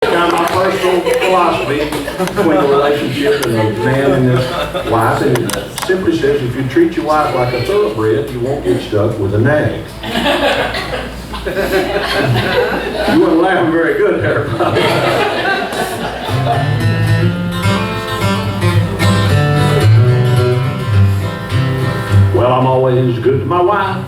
Kind of my personal philosophy between the relationship and the man and his wife, and it simply says if you treat your wife like a thoroughbred, you won't get stuck with a nag. You weren't laughing very good there, buddy. Well, I'm always good to my wife.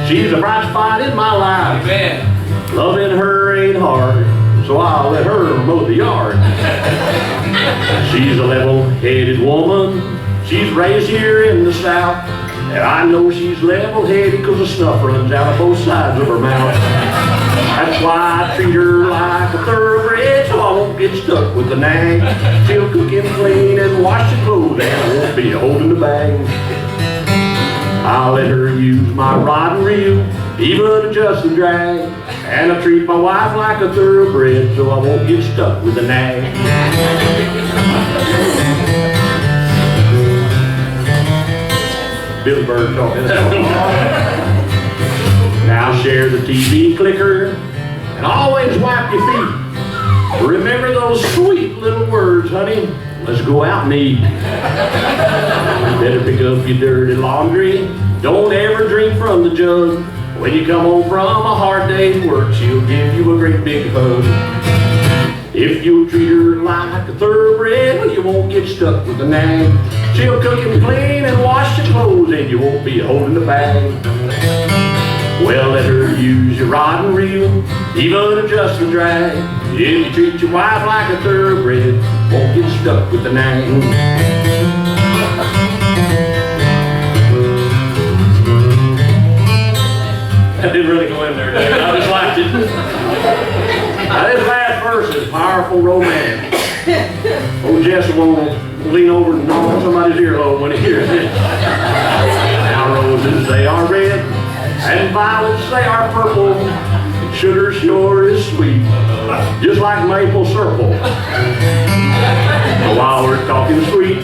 She's a bright spot in my life. Amen. Loving her ain't hard, so I'll let her mow the yard. She's a level-headed woman. She's raised here in the South. And I know she's level-headed because the snuff runs out of both sides of her mouth. That's why I treat her like a thoroughbred, so I won't get stuck with the nag. She'll cook and clean and wash the clothes, and I won't be holding the bag. I'll let her use my rod and reel, even adjust the drag. And I treat my wife like a thoroughbred, so I won't get stuck with a nag. Billy Bird talking. Now share the TV clicker and always wipe your feet. Remember those sweet little words, honey. Let's go out and eat. You better pick up your dirty laundry. Don't ever drink from the jug. When you come home from a hard day's work, she'll give you a great big hug. If you'll treat her like a thoroughbred, well, you won't get stuck with the nag. She'll cook and clean and wash your clothes, and you won't be holding the bag. Well, let her use your rod and reel, even adjust the drag. If you treat your wife like a thoroughbred, won't get stuck with the nag. That didn't really go in there, did it? I just liked it. Now, this last verse is powerful romance. Old Jesse won't lean over and gnaw on somebody's earlobe when he hears it. Now roses, they are red, and violets, they are purple. Sugar sure is sweet, just like maple syrup. So while we're talking sweet,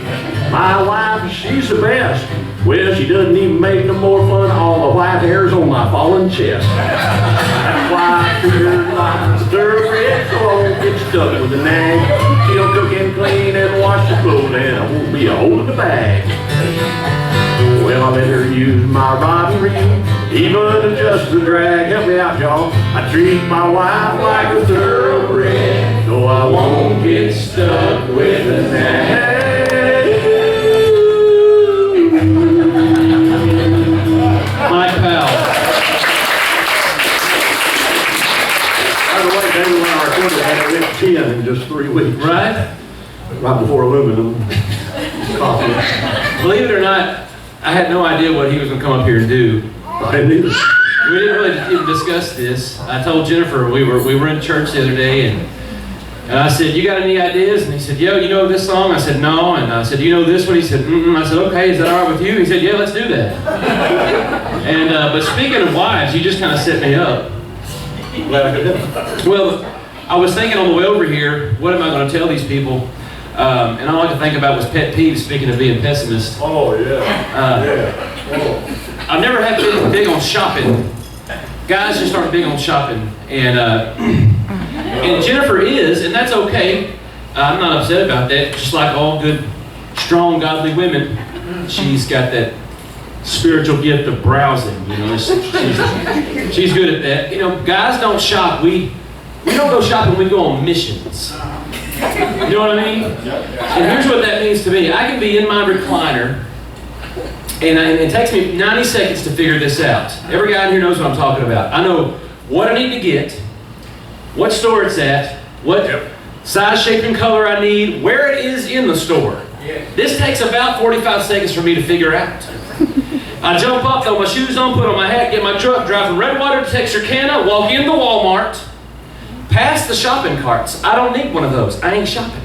my wife, she's the best. Well, she doesn't even make no more fun all the white hairs on my fallen chest. That's why I treat her like a thoroughbred, so I won't get stuck with the nag. She'll cook and clean and wash the clothes, and I won't be holding the bag. Well, I let her use my rod and reel, even adjust the drag. Help me out, y'all. I treat my wife like a thoroughbred, so I won't get stuck with the nag. Mike Powell. By the way, David, when I recorded that, I went 10 in just 3 weeks. Right? Right before aluminum. Coffee. Believe it or not, I had no idea what he was going to come up here and do. I didn't either. We didn't really even discuss this. I told Jennifer, we were in church the other day, and I said, you got any ideas? And he said, yo, you know this song? I said, no. And I said, you know this one? He said, mm-mm. I said, okay, is that all right with you? He said, yeah, let's do that. And but speaking of wives, you just kind of set me up. Glad I could do it. Well, I was thinking on the way over here, what am I going to tell these people? And all I could think about was pet peeves, speaking of being pessimist. Oh, yeah. Oh. I've never had been big on shopping. Guys just aren't big on shopping. And Jennifer is, and that's okay. I'm not upset about that. Just like all good, strong, godly women, she's got that spiritual gift of browsing. You know, she's good at that. You know, guys don't shop. We don't go shopping. We go on missions. You know what I mean? And here's what that means to me. I can be in my recliner, and it takes me 90 seconds to figure this out. Every guy in here knows what I'm talking about. I know what I need to get, what store it's at, what size, shape, and color I need, where it is in the store. This takes about 45 seconds for me to figure out. I jump up, throw my shoes on, put on my hat, get my truck, drive from Redwater to Texarkana, walk into Walmart, past the shopping carts. I don't need one of those. I ain't shopping.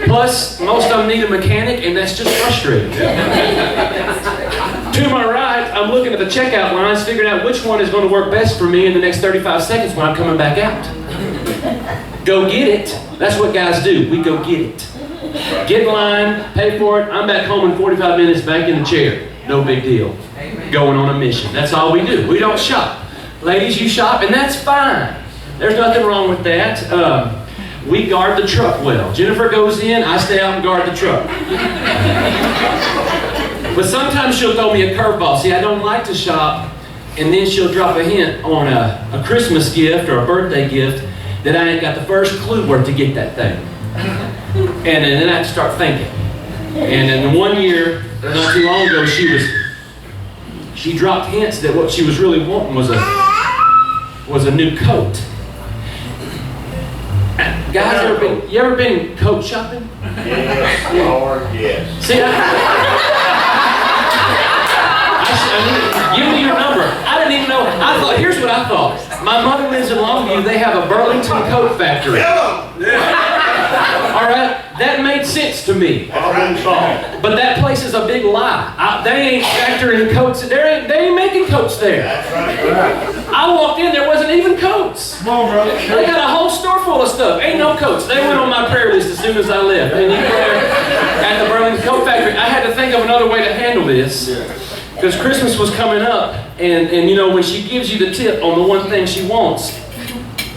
Plus, most of them need a mechanic, and that's just frustrating. To my right, I'm looking at the checkout lines, figuring out which one is going to work best for me in the next 35 seconds when I'm coming back out. Go get it. That's what guys do. We go get it. Get in line, pay for it. I'm back home in 45 minutes, back in the chair. No big deal. Going on a mission. That's all we do. We don't shop. Ladies, you shop, and that's fine. There's nothing wrong with that. We guard the truck well. Jennifer goes in, I stay out and guard the truck. But sometimes she'll throw me a curveball. See, I don't like to shop, and then she'll drop a hint on a Christmas gift or a birthday gift that I ain't got the first clue where to get that thing. And then I have to start thinking. And then one year, not too long ago, she dropped hints that what she was really wanting was a new coat. Guys, you ever been coat shopping? Yes, Lord, yes. See, give me your number. I didn't even know. I thought, here's what I thought. My mother lives in Longview. They have a Burlington coat factory. All right, that made sense to me. But that place is a big lie. They ain't factoring coats. They ain't making coats there. That's right. I walked in, there wasn't even coats. Come on, brother. They got a whole store full of stuff. Ain't no coats. They went on my prayer list as soon as I left. They need prayer at the Burlington Coat Factory. I had to think of another way to handle this. Because Christmas was coming up, and you know, when she gives you the tip on the one thing she wants,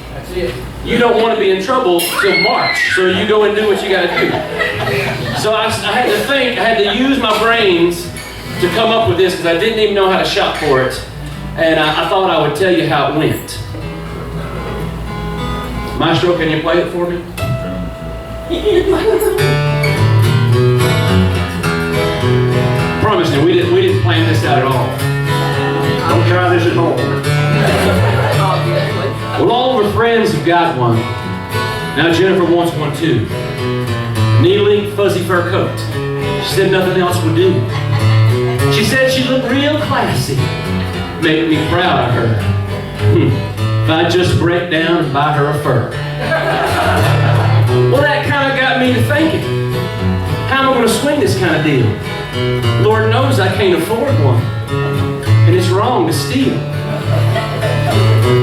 that's it. You don't want to be in trouble till March, so you go and do what you got to do. So I had to think, I had to use my brains to come up with this, because I didn't even know how to shop for it, and I thought I would tell you how it went. Maestro, can you play it for me? Promise me, we didn't plan this out at all. Don't try this at home. Well, all of her friends have got one. Now Jennifer wants one too. Knee-length fuzzy fur coat. She said nothing else would do. She said she looked real classy. Make me proud of her. If I just break down and buy her a fur. Well, that kind of got me to thinking. How am I going to swing this kind of deal? Lord knows I can't afford one. And it's wrong to steal.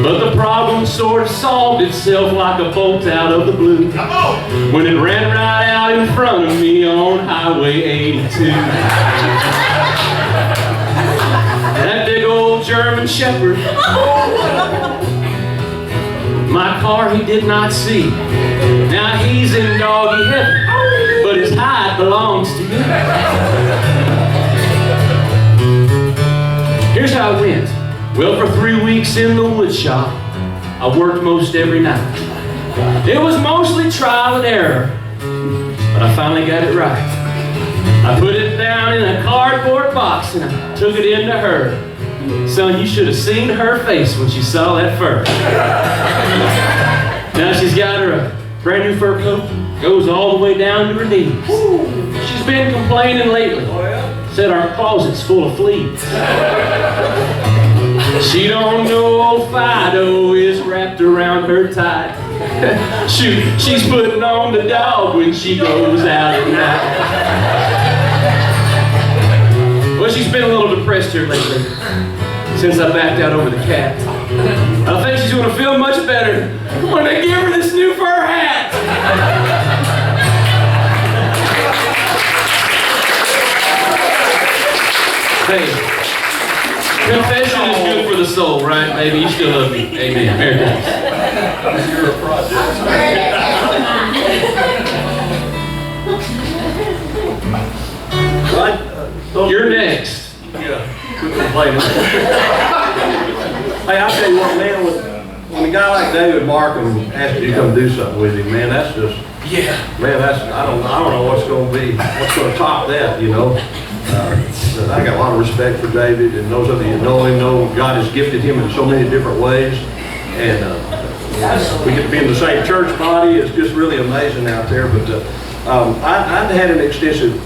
But the problem sort of solved itself like a bolt out of the blue. When it ran right out in front of me on Highway 82. That big old German Shepherd. My car he did not see. Now he's in doggy heaven, but his hide belongs to me. Here's how it went. Well, for 3 weeks in the wood shop, I worked most every night. It was mostly trial and error, but I finally got it right. I put it down in a cardboard box and I took it into her. Son, you should have seen her face when she saw that fur. Now she's got her a brand new fur coat, goes all the way down to her knees. She's been complaining lately. Said our closet's full of fleas. She don't know old Fido is wrapped around her tight. Shoot, she's putting on the dog when she goes out at night. Well, she's been a little depressed here lately, since I backed out over the cat. I think she's going to feel much better when they give her this new fur hat. Hey, confession is good for the soul, right, baby? You still love me. Amen. Very nice. You're a project. You're next. Yeah, quit complaining. Hey, I'll tell you what, man, when a guy like David Markham asks you to come do something with him, man, that's just, man, that's, I don't know what's going to top that, you know. I got a lot of respect for David, and those of you who know him know God has gifted him in so many different ways. And we get to be in the same church body. It's just really amazing out there. But I've had an extensive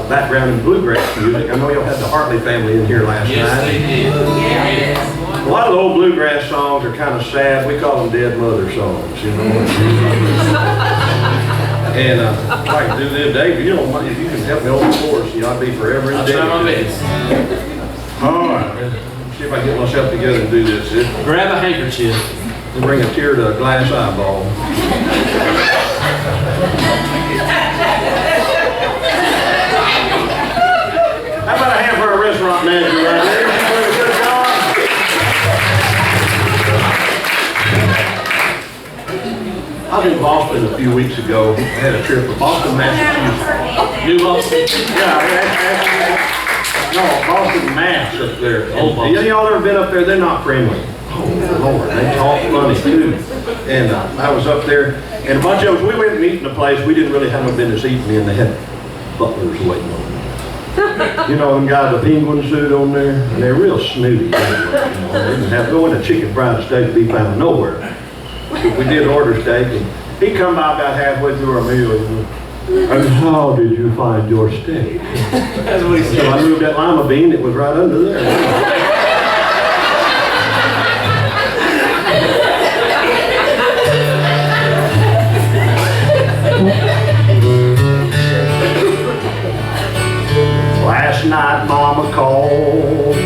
background in bluegrass music. I know y'all had the Hartley family in here last night. Yes, they did. A lot of the old bluegrass songs are kind of sad. We call them dead mother songs, you know. And I can do this, Dave. You don't mind if you can help me hold the chorus. You know, I'd be forever I'll try my best. All right. See if I can get myself together and do this. Grab a handkerchief. And bring a tear to a glass eyeball. How about a hand for a restaurant manager right there? She's doing a good job. I was in Boston a few weeks ago. I had a trip to Boston, Massachusetts. New Boston. No, Boston, Mass up there. Old Boston. Y'all ever been up there? They're not friendly. Oh, Lord, they talk funny too. And I was up there, and a bunch of us, we went and eaten a place. We didn't really have no business eating in. They had butlers waiting on them. You know, them guys with a penguin suit on there, and they're real snooty. You know, they didn't have no in a chicken fried steak to be found nowhere. We did order steak, and he come by about halfway through our meal. And how did you find your steak? That's what he said. So I moved that lima bean that was right under there. Last night Mama called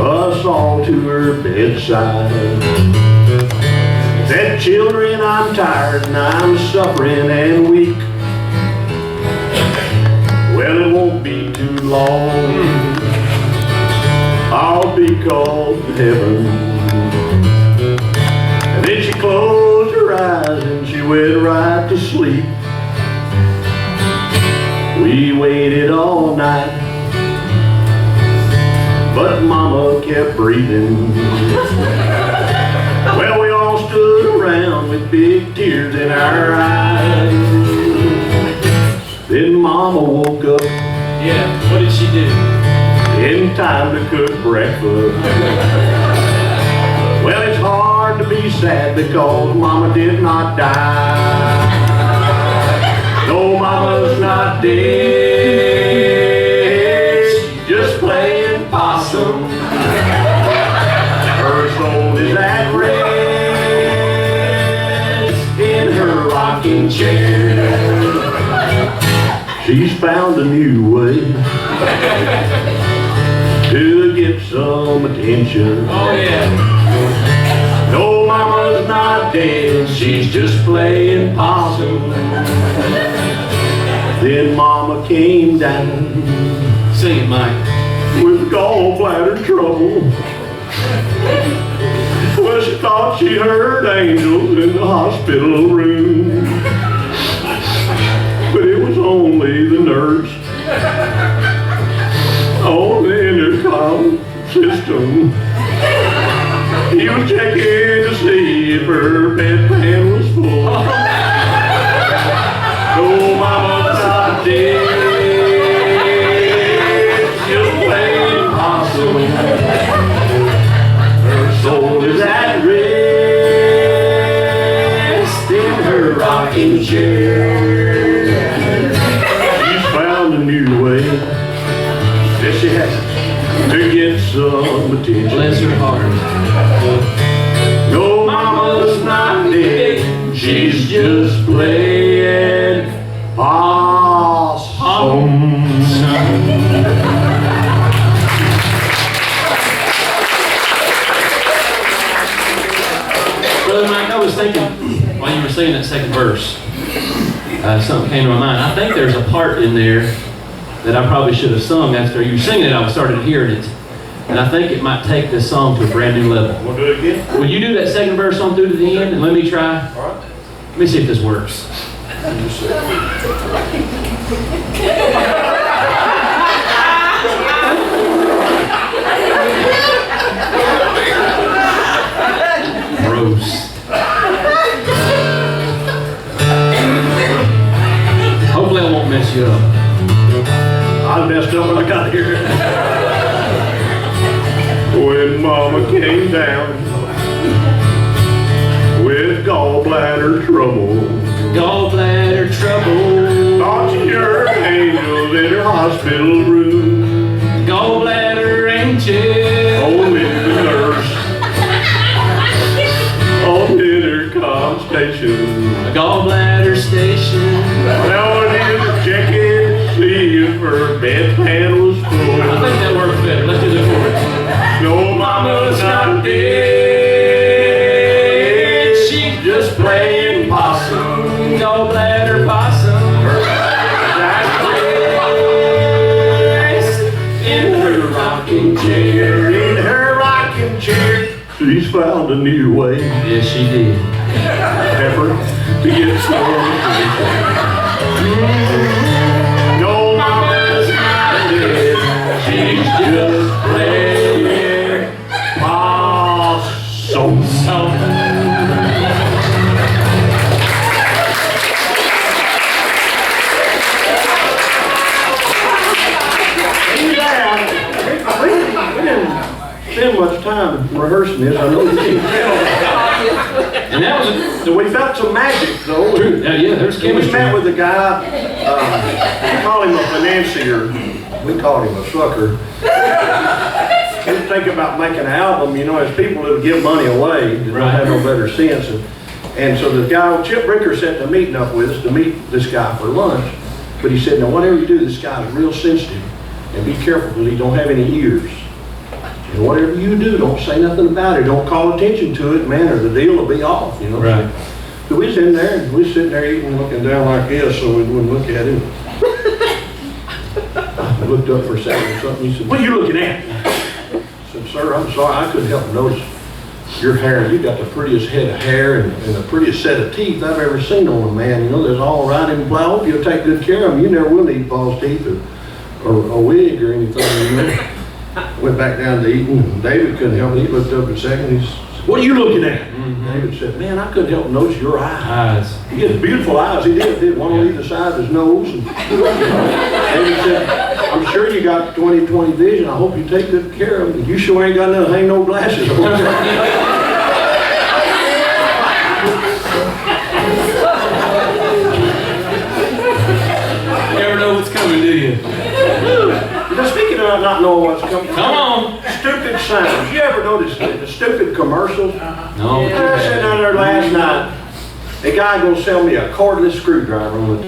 us all to her bedside. Said, children, I'm tired and I'm suffering and weak. Well, it won't be too long. I'll be called to heaven. And then she closed her eyes and she went right to sleep. We waited all night, but Mama kept breathing. Well, we all stood around with big tears in our eyes. Then Mama woke up. Yeah, what did she do? In time to cook breakfast. Well, it's hard to be sad because Mama did not die. No, Mama's not dead. She's just playing possum. Her soul is at rest in her rocking chair. She's found a new way to get some attention. Oh, yeah. No, Mama's not dead. She's just playing possum. Then Mama came down. Sing it, Mike. With gallbladder trouble. Well, she thought she heard angels in the hospital room. But it was only the nurse on the intercom system. He was checking to see if her bedpan was full. No, Mama's not dead. She's playing possum. Her soul is at rest in her rocking chair. She's found a new way. Yes, she has. To get some attention. Bless her heart. No, Mama's not dead. She's just playing possum. Brother Mike, I was thinking, while you were saying that second verse, something came to my mind. I think there's a part in there that I probably should have sung after you were singing it. I started hearing it. And I think it might take this song to a brand new level. Want to do it again? Will you do that second verse on through to the end and let me try? All right. Let me see if this works. Gross. Hopefully I won't mess you up. I messed up when I got here. When Mama came down with gallbladder trouble. Gallbladder trouble. Thought she heard angels in her hospital room. Gallbladder angel. Only the nurse on the intercom station. A gallbladder station. Now I need to check it, see if her bedpan was I full. think that works better. Let's do the chorus. No, Mama's not dead. She's just playing possum. Gallbladder possum. In her rocking chair, in her rocking chair. She's found a new way Yes, she did. time rehearsing this. I know you can tell. And that was So we felt some magic, though. true. Yeah, there's We chemistry. met with a guy, we call him a financier, we called him a sucker. He was thinking about making an album, you know, as people that give money away, that don't have no better sense. And so the guy, Chip Bricker, set the meeting up with us to meet this guy for lunch. But he said, now whatever you do, this guy's real sensitive, and be careful because he don't have any ears. And whatever you do, don't say nothing about it. Don't call attention to it, man, or the deal will be off, you know. Right. So we was in there, and we was sitting there eating, looking down like this, so we wouldn't look at him. I looked up for a second or something. He said, "What are you looking at?" I said, "Sir, I'm sorry, I couldn't help but notice your hair. You got the prettiest head of hair and the prettiest set of teeth I've ever seen on a man. You know, there's all right in play. I hope you'll take good care of them. You never will need false teeth or a wig or anything." You know? Went back down to eating. And David couldn't help it. He looked up a second. He said, "What are you looking at?" David said, "Man, I couldn't help but notice your eyes. Eyes. He had beautiful eyes. He did one on either side of his nose." And David said, "I'm sure you got 20/20 vision. I hope you take good care of them. You sure ain't got nothing, ain't no glasses on." You never know what's coming, do you? Now, speaking of not knowing what's coming, Come on. stupid sounds. You ever notice the stupid commercials? No. I was sitting down there last night. A guy gonna sell me a cordless screwdriver on the